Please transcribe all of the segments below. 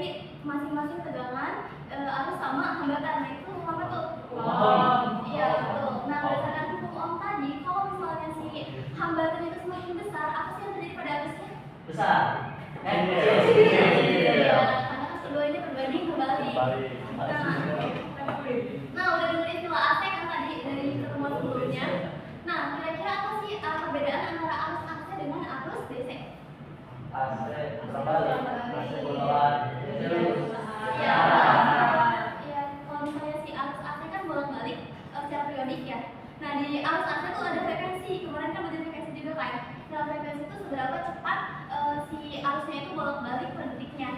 dari masing-masing tegangan arus sama hambatan. Nah itu apa tuh? Iya betul. Nah berdasarkan hukum Ohm tadi, kalau misalnya si hambatan itu semakin besar, apa sih yang terjadi pada arusnya? Besar. Iya, karena kan keduanya berbanding kembali. Nah udah dengar istilah AC kan tadi dari pertemuan sebelumnya. Nah kira-kira apa sih perbedaan antara arus AC dengan arus DC? AC terbalik, AC bolak-balik. Ya, kalau misalnya si arus AC kan bolak-balik secara periodik ya. Nah di arus AC tuh ada frekuensi, kemarin kan ada frekuensi juga kan. Nah frekuensi itu seberapa cepat si arusnya itu bolak-balik per detiknya.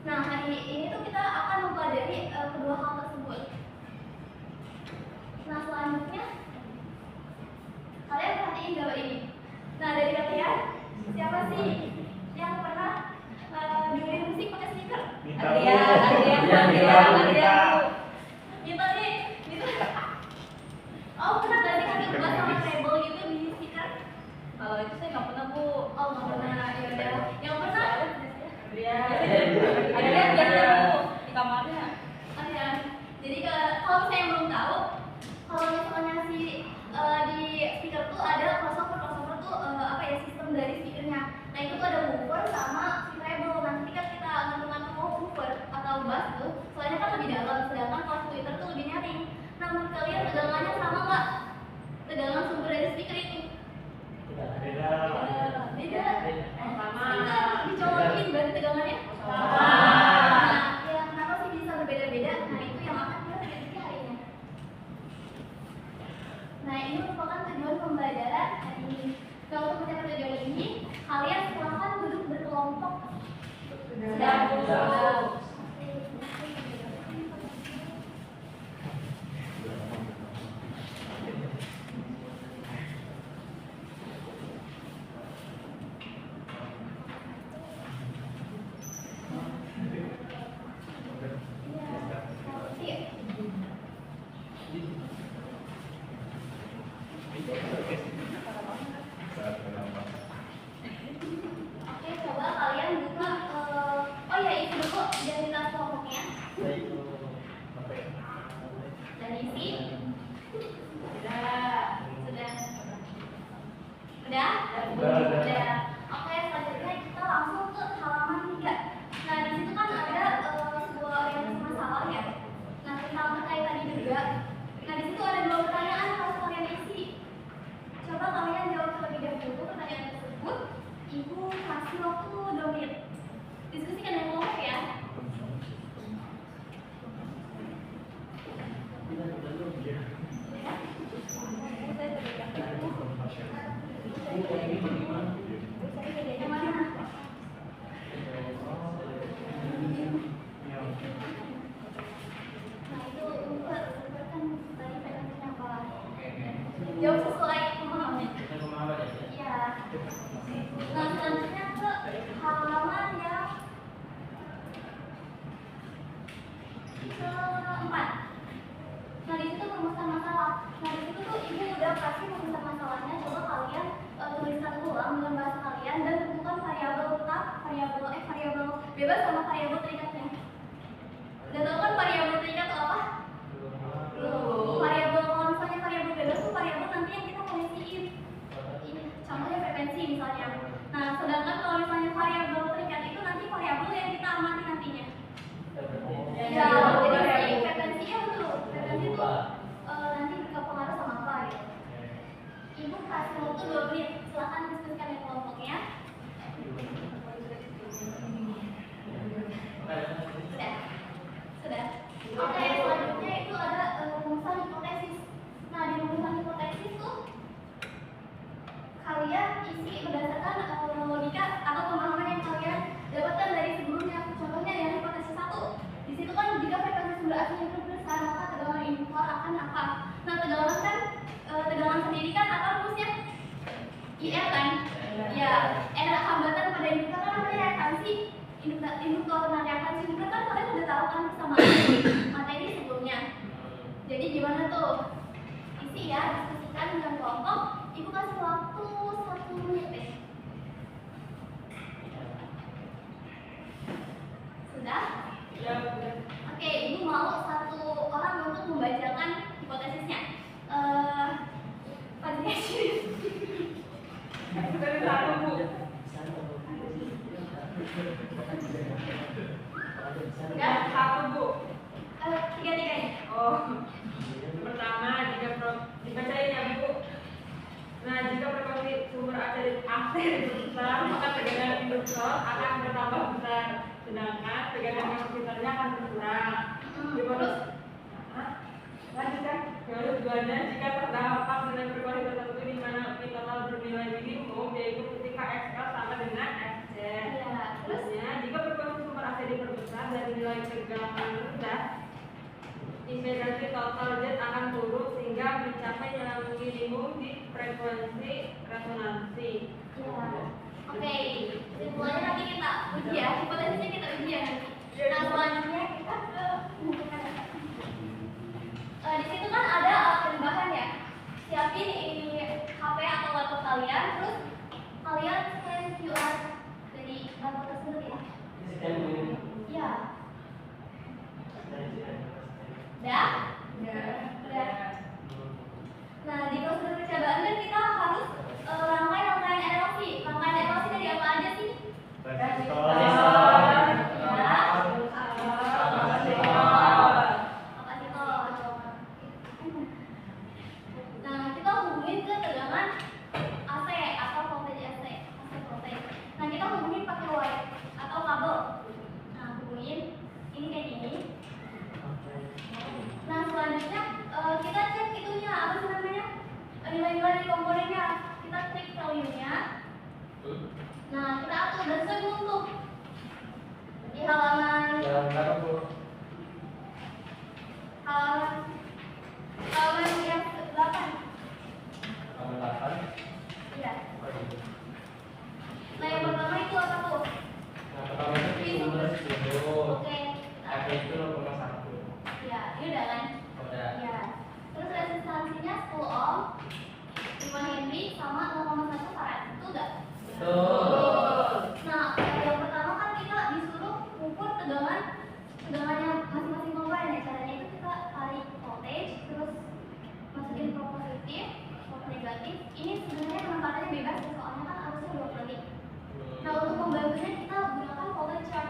Nah hari ini tuh kita akan mempelajari kedua hal tersebut. Nah selanjutnya kalian perhatiin gambar ini. Nah dari kalian siapa sih yang pernah dengerin musik pakai speaker? Minta nih, gitu. Oh pernah gak sih kasih bass sama treble gitu di speaker? Kalau itu saya nggak pernah Bu. Oh nggak pernah, ya udah. Yang pernah? Ada biasanya Bu di kamarnya. Oh ya. Jadi kalau saya belum tahu, kalau misalnya si di speaker tuh ada crossover tuh apa ya sistem dari speakernya. Nah itu tuh ada woofer sama si treble. Nah ketika kita ngantung-ngantung woofer atau bass tuh, soalnya kan lebih dalam, sedangkan kalau tweeter tuh lebih nyaring. Nah menurut kalian tegangannya sama nggak? Tegangan sumber dari speaker itu? Beda. Sama. Dicolokin berarti tegangannya? Sama. Nah, ya kenapa sih bisa berbeda-beda? Nah itu yang akan kita pelajari hari ini. Nah ini merupakan tujuan pembelajaran hari ini. Kalau untuk mencapai tujuan ini, kalian silakan duduk berkelompok. Sudah. Oke, coba kalian buka. Oh ya, itu dulu identitas kelompoknya. Dan isi. Sudah. Oke, selanjutnya kita langsung ke halaman 3. Nah, di situ kan ada sebuah orientasi masalah ya. Nah, sama kayak tadi juga. Nah, di situ ada 2 pertanyaan yang harus kalian isi. Coba kalian jawab terlebih dahulu pertanyaan tersebut. Ibu kasih waktu 2 menit. Diskusikan dengan kelompok ya. Yang mana? Nah itu kan tadi frekuensinya apa? Jawab sesuai pemahaman. Iya. Nah selanjutnya ke halaman yang keempat. Nah di situ rumusan masalah. Nah di situ tuh ibu udah kasih rumusan masalahnya. Coba kalian tuliskan ulang dengan bahasa kalian dan tentukan variabel tetap, variabel bebas sama variabel terikatnya. Udah tahu kan variabel terikat itu apa? Variabel kalau misalnya variabel bebas tuh variabel nanti yang kita mau isiin. Ini contohnya frekuensi misalnya. Nah sedangkan kalau misalnya variabel terikat itu nanti variabel yang kita amati nantinya. Ya, jadi frekuensinya betul. Frekuensi itu nanti berpengaruh sama apa gitu. Ibu kasih waktu 2 menit. Silakan diskusikan dengan kelompoknya. Sudah. Oke, selanjutnya itu ada rumusan hipotesis. Nah, di rumusan hipotesis tuh kalian isi berdasarkan logika atau pemahaman yang kalian dapatkan dari sebelumnya. Contohnya yang hipotesis 1. Di situ kan jika frekuensi sumber AC-nya besar, maka tegangan induktor akan apa? Nah, tegangan kan tegangan sendiri kan apa rumusnya? IR kan? Ya, hambatan pada induktor kan namanya reaktansi induktor. Nah, reaktansi induktor kan kalian udah tahu kan sama materi sebelumnya. Jadi gimana tuh? Isi ya, diskusikan dengan kelompok. Ibu kasih waktu 1 menit deh. Sudah? Dari satu bu. Udah? Satu bu. Tiga-tiganya. Oh. Pertama, dibacain ya bu. Nah, jika frekuensi sumber AC besar, maka tegangan induktor akan bertambah besar, sedangkan tegangan kapasitornya akan berkurang. Terus? Lanjutkan. Yang tujuannya jika terdampak dengan frekuensi tertentu di mana Pi total bernilai minimum, yaitu ketika XL sama dengan XC. Iya. Terusnya, jika frekuensi sumber AC diperbesar dan nilai tegangan rendah, impedansi total Z akan turun sehingga mencapai yang minimum di frekuensi resonansi. Ya. Oke, kesimpulannya nanti kita uji ya, hipotesisnya kita uji ya nanti. Nah, selanjutnya kita ke di situ kan ada alat perubahan ya. Siapin ini HP atau laptop kalian, terus kalian scan QR dari laptop tersebut ya. Iya. Udah? Udah. Nah, di prosedur percobaan kan kita harus rangkaian erosi. Rangkaian erosi dari apa aja sih? Nah, kita hubungin ke tegangan AC atau voltage AC voltage. Nah, kita hubungin pakai wire atau kabel. Nah, hubungin ini kayak gini. Nah, selanjutnya kita cek itunya apa sih namanya? Nilai-nilai dari komponennya. Kita cek value-nya. Nah, kita atur dan sebelum tuh di halaman yang 8. Iya. Nah, yang pertama itu apa tuh? Oke. Ya, ini udah kan? Ya. Terus resistansinya 10 ohm, 5 Henry sama 0,1 farad. Itu enggak? Nah, yang pertama kan kita disuruh ukur tegangannya masing-masing komponen. Caranya itu kita tarik voltage, terus masukin pro positif, pro negatif. Ini sebenarnya penempatannya bebas ya, soalnya kan arusnya 2 kali. Nah, untuk membantunya kita gunakan voltage chart.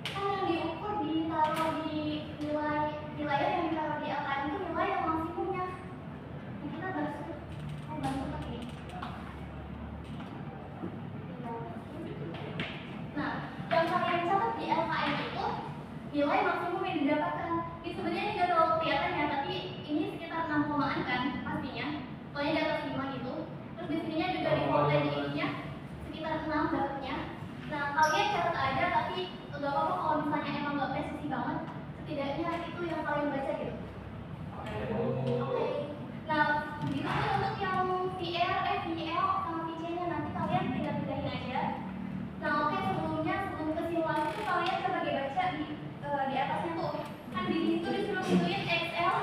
Kan yang diukur ditaruh di nilai yang ditaruh di LKM itu nilai yang maksimumnya. Nah, kita bantu pakai ini. Nah, yang kalian catat di LKM itu nilai maksimum yang didapatkan. Ini sebenarnya ini nggak terlalu kelihatan ya, tapi ini sekitar 6 kan pastinya. Pokoknya di atas 5 gitu. Terus di sininya juga di voltage ininya sekitar 6 dapatnya. Nah, kalian catat aja, tapi nggak apa-apa kalau misalnya emang nggak presisi banget. Setidaknya itu yang kalian baca gitu. Oke. Nah, begitu pun untuk yang VL sama VC-nya nanti kalian tinggal pindahin aja. Nah, oke, sebelum kesimpulan itu kalian coba baca di atasnya tuh. Kan di situ disuruh tentuin XL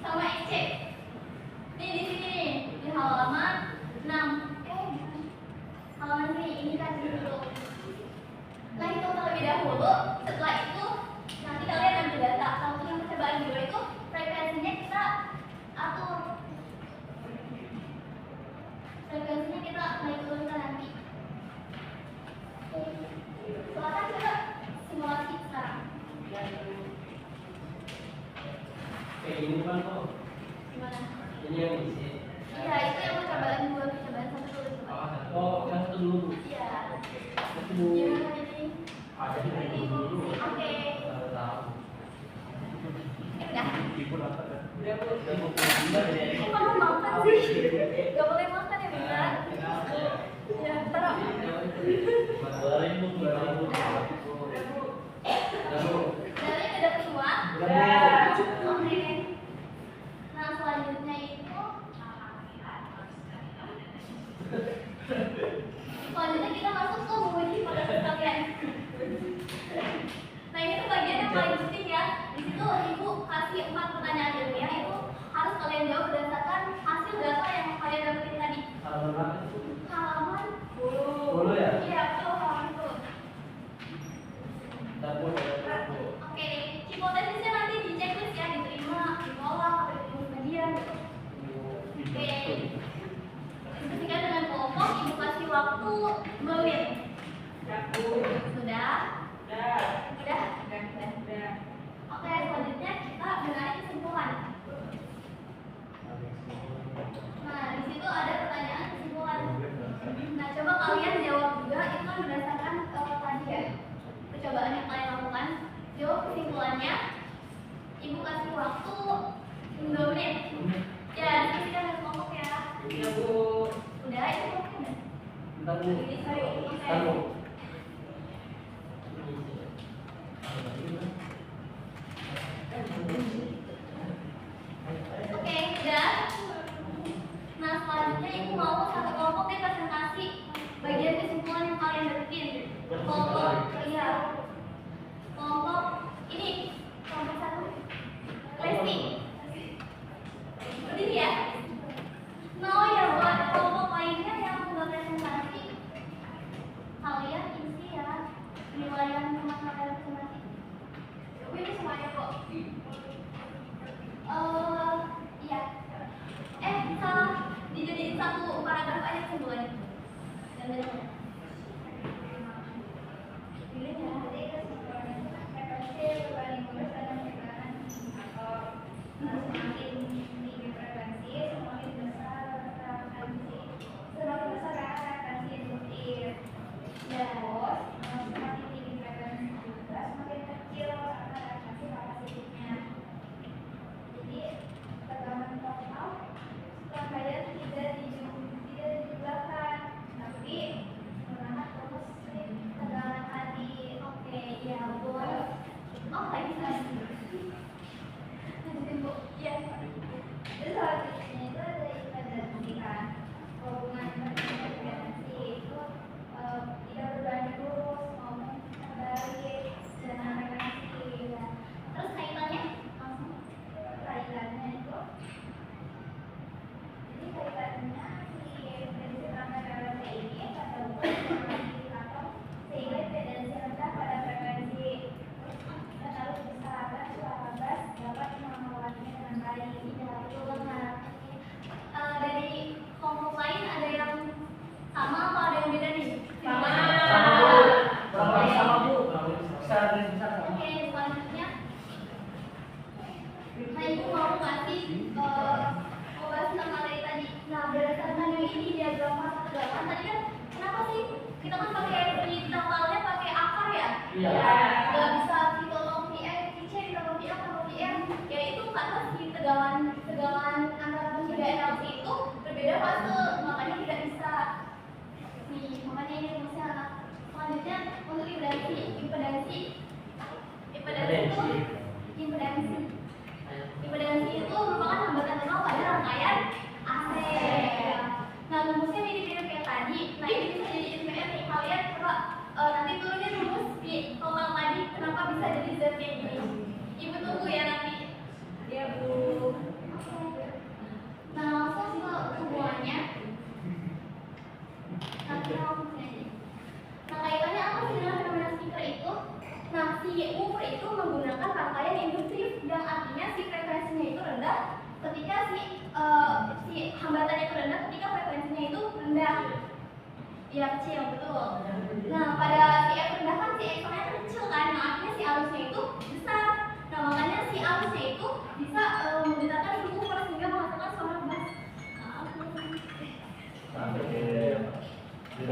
sama XC. Nih di sini nih, di halaman 6. Halaman ini kan dulu. Nah, itu terlebih dahulu. Setelah itu nanti kalian ambil data. Kalau untuk yang percobaan dulu itu frekuensinya kita atur. Frekuensinya kita naik turunkan nanti. Silakan coba simulasi sekarang. Kayak gini kan kok. Gimana? Ini yang isi. Iya, itu yang percobaan 2, percobaan 1 dulu. Oh, yang satu dulu. Iya. Satu dulu. Gimana ini? Ada di sini dulu. Oke. Baru tahu. Udah. Udah bu. Kok kamu makan sih? Gak boleh makan ya, benar? Ya, taruh. Boleh bu. Dari udah keluar. Udah. Oke. Nah, selanjutnya itu selanjutnya kita masuk ke menguji hipotesis kalian. Nah, ini tuh bagian yang paling penting ya. Di situ ibu kasih 4 pertanyaan ilmiah itu harus kalian jawab berdasarkan hasil data yang kalian dapetin tadi. Halaman 10 ya? Iya, betul, halaman 10. Dapur. Oke, hipotesisnya nanti di checklist ya, diterima, ditolak, atau diterima sebagian gitu. Oke, diskusikan dengan waktu 2 menit. Sudah. Sudah? Sudah. Udah? Sudah. Oke, selanjutnya kita menarik kesimpulan. Nah, di situ ada pertanyaan kesimpulan. Nah, coba kalian jawab juga, itu kan berdasarkan tadi ya, percobaan yang kalian lakukan. Jawab kesimpulannya. Ibu kasih waktu 2 menit. Ya, diskusikan dengan kelompok ya. Iya, Bu. Udah, itu kelompoknya udah. Bentar, Bu. Ini sorry, Bentar, Bu. Oke, udah. Nah, selanjutnya ibu mau satu kelompok deh presentasi bagian kesimpulan yang kalian dapetin. Kelompok, iya. Kelompok ini, kelompok 1. Lesti. Berdiri ya. Mau ya buat kelompok lainnya yang udah presentasi, kalian isi ya penilaian teman kalian presentasi. Ini semuanya kok. Iya. Salah dijadiin satu paragraf aja kesimpulannya. Dan pilih ya. Terus kaitannya langsung kaitannya itu jadi kaitannya si prediksi tanggal frekuensi ini pada indikator sehingga tendensi rendah pada frekuensi dan harus diusahakan suara bass dapat mengawalnya dengan baik. Ya, betul banget. Dari kelompok lain ada yang sama apa ada yang beda nih? Sama. Sama, Bu. Kurang lebih sama, Bu. Bisa sama. Oke, selanjutnya. Nah, ibu mau ngasih membahas tentang materi tadi. Nah, berdasarkan yang ini diagram masa tegakan tadi kan, kenapa sih kita kan pakai tanggalnya pakai akar ya? Iya. Nggak bisa ditolong VR, C ditolong VR atau VR. Ya itu karena si tegangan antara tiga energi itu berbeda fase, makanya tidak bisa. Nih, makanya ini rumusnya. Selanjutnya untuk impedansi itu merupakan hambatan tengah pada rangkaian AC. Nah, rumusnya mirip-mirip kayak tadi. Nah, ini bisa jadi NPR nih. Kalian coba nanti turunin rumus di total tadi kenapa bisa jadi Z kayak gini. Ibu tunggu ya nanti. Iya, Bu. Nah, langsung ke hubungannya. Nah, kita langsung aja. Nah, kaitannya apa sih dengan fenomena speaker itu? Nah, si woofer itu menggunakan rangkaian induktif yang artinya si frekuensinya itu rendah ketika si hambatannya itu rendah ketika frekuensinya itu rendah. Ya, kecil, betul. Nah, pada si F rendah kan si X-nya kecil kan, nah, artinya si arusnya itu besar. Nah, makanya si arusnya itu bisa menggetarkan si woofer sehingga menghasilkan suara bass. Nah, Sampai. Di